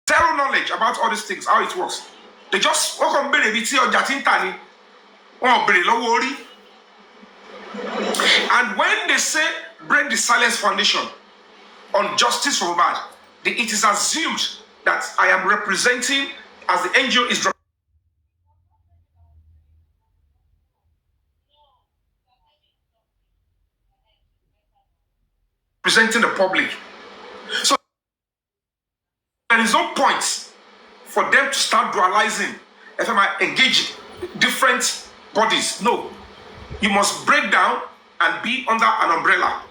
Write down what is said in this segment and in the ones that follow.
zero knowledge about all these things, how it works. They just walk on BT or Jatintani or Brelowori. And when they say break the silence foundation on justice for Mohbad, it is assumed that I am representing, as the NGO is representing the public. So there is no point for them to start dualizing if I engage different bodies. No, you must break down and be under an umbrella.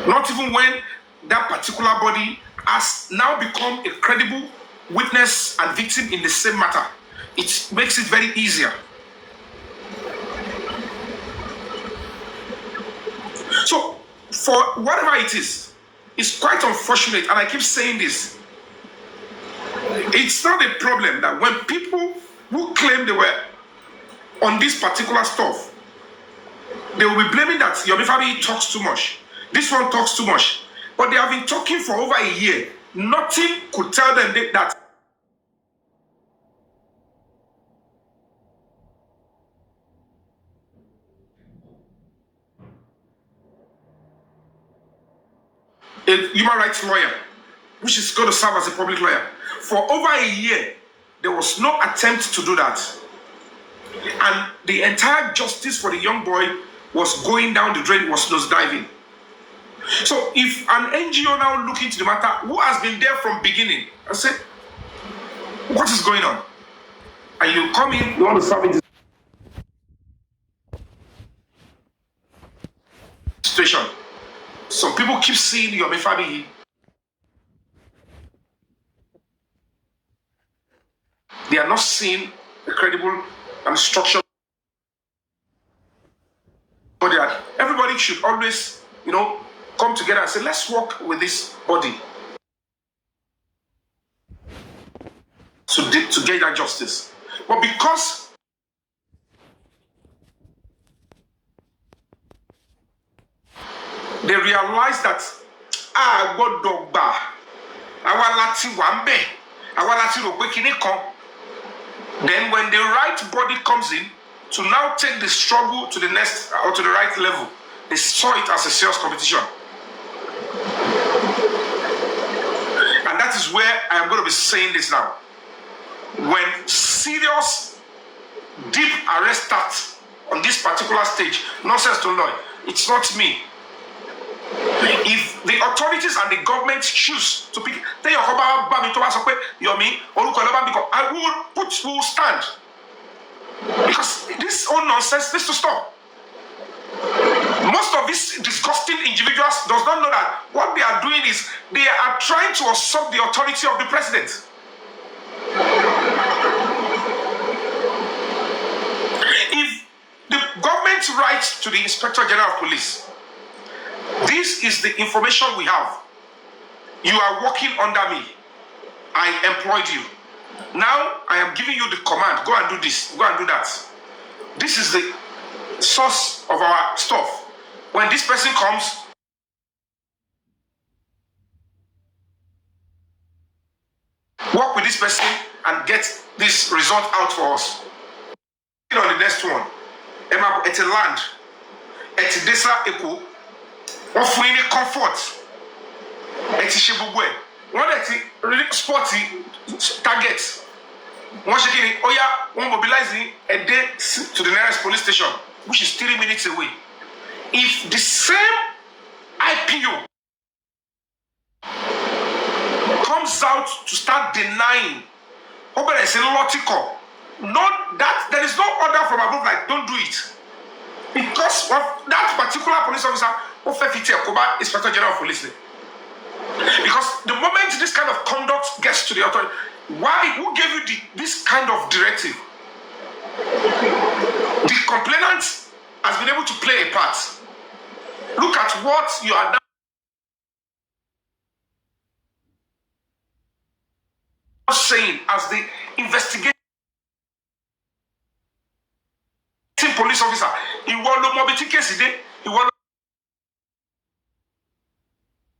Not even when that particular body has now become a credible witness and victim in the same matter. It makes it very easier. So for whatever it is, it's quite unfortunate, and I keep saying this. It's not a problem that when people who claim they were on this particular stuff, they will be blaming that Yomi Fabiyi talks too much. This one talks too much. But they have been talking for over a year. Nothing could tell them that a human rights lawyer, which is going to serve as a public lawyer, for over a year, there was no attempt to do that. And the entire justice for the young boy was going down the drain, was nosediving. So if an NGO now look into the matter, who has been there from beginning, I said, what is going on? And you come in, you want to serve in this situation. Some people keep seeing Yomi Fabiyi. They are not seeing a credible and structured body. Everybody should always, come together and say, let's work with this body to get that justice. But because they realize that God dogba, our lati wambe, our lati rokwekine kon. Then when the right body comes in to now take the struggle to the next or to the right level, they saw it as a serious competition. And that is where I am going to be saying this now. When serious, deep arrest starts on this particular stage, nonsense to law, it's not me. If the authorities and the government choose to pick, Yomi, I will stand. Because this whole nonsense needs to stop. Most of these disgusting individuals does not know that what they are doing is they are trying to usurp the authority of the president. If the government writes to the Inspector General of Police, this is the information we have. You are working under me. I employed you. Now I am giving you the command. Go and do this. Go and do that. This is the source of our stuff. When this person comes, work with this person and get this result out for us. On the next one, Emma, it's a land. It's this echo. Offering a comfort. It's a shibugwe. One that's really sporty targets. One shaking, one mobilizing a day to the nearest police station, which is 3 minutes away. If the same IPO comes out to start denying, it's a lotical. Not that there is no order from above, like don't do it. Because of that particular police officer, Inspector General of Police. Because the moment this kind of conduct gets to the authority, who gave you this kind of directive? The complainant has been able to play a part. Look at what you are now saying as the investigating police officer. He won no mobility case today. He won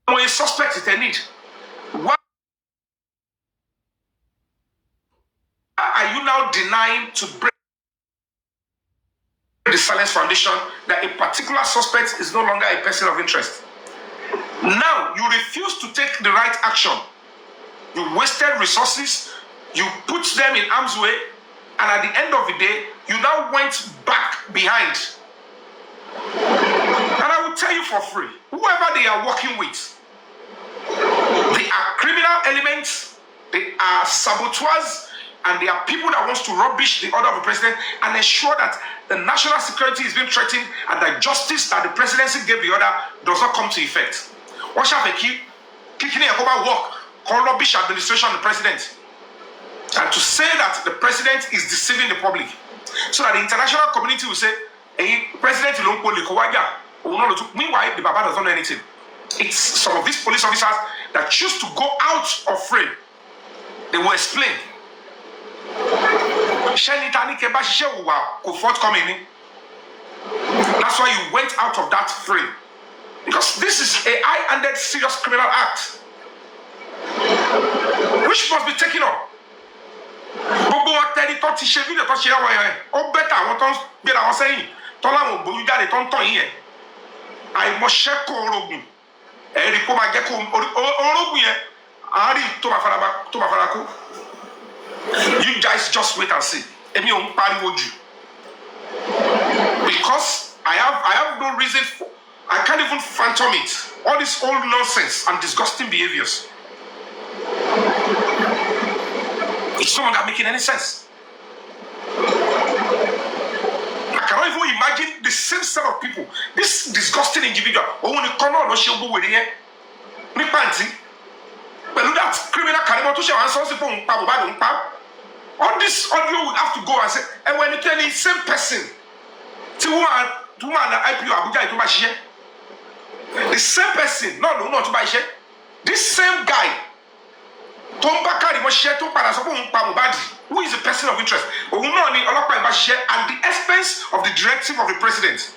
no suspect it need. Why time to break the silence foundation that a particular suspect is no longer a person of interest. Now, you refuse to take the right action. You wasted resources, you put them in harm's way, and at the end of the day, you now went back behind. And I will tell you for free, whoever they are working with, they are criminal elements, they are saboteurs, and they are people that wants to rubbish the order of the president and ensure that the national security is being threatened and that justice that the presidency gave the order does not come to effect. What shall they keep kicking it over work, call rubbish administration of the president, and to say that the president is deceiving the public, so that the international community will say, hey, president, meanwhile, the Baba does not know anything. It's some of these police officers that choose to go out of frame. They will explain. That's why you went out of that frame. Because this is a high-handed, serious criminal act, which must be taken up. You guys just wait and see. Because I have no reason for, I can't even phantom it. All this old nonsense and disgusting behaviors. It's no longer making any sense. I cannot even imagine the same set of people. This disgusting individual. But that criminal all this audio will have to go and say, and when you tell the same person, the same person, no, this same guy, who is a person of interest, at the expense of the directive of the president.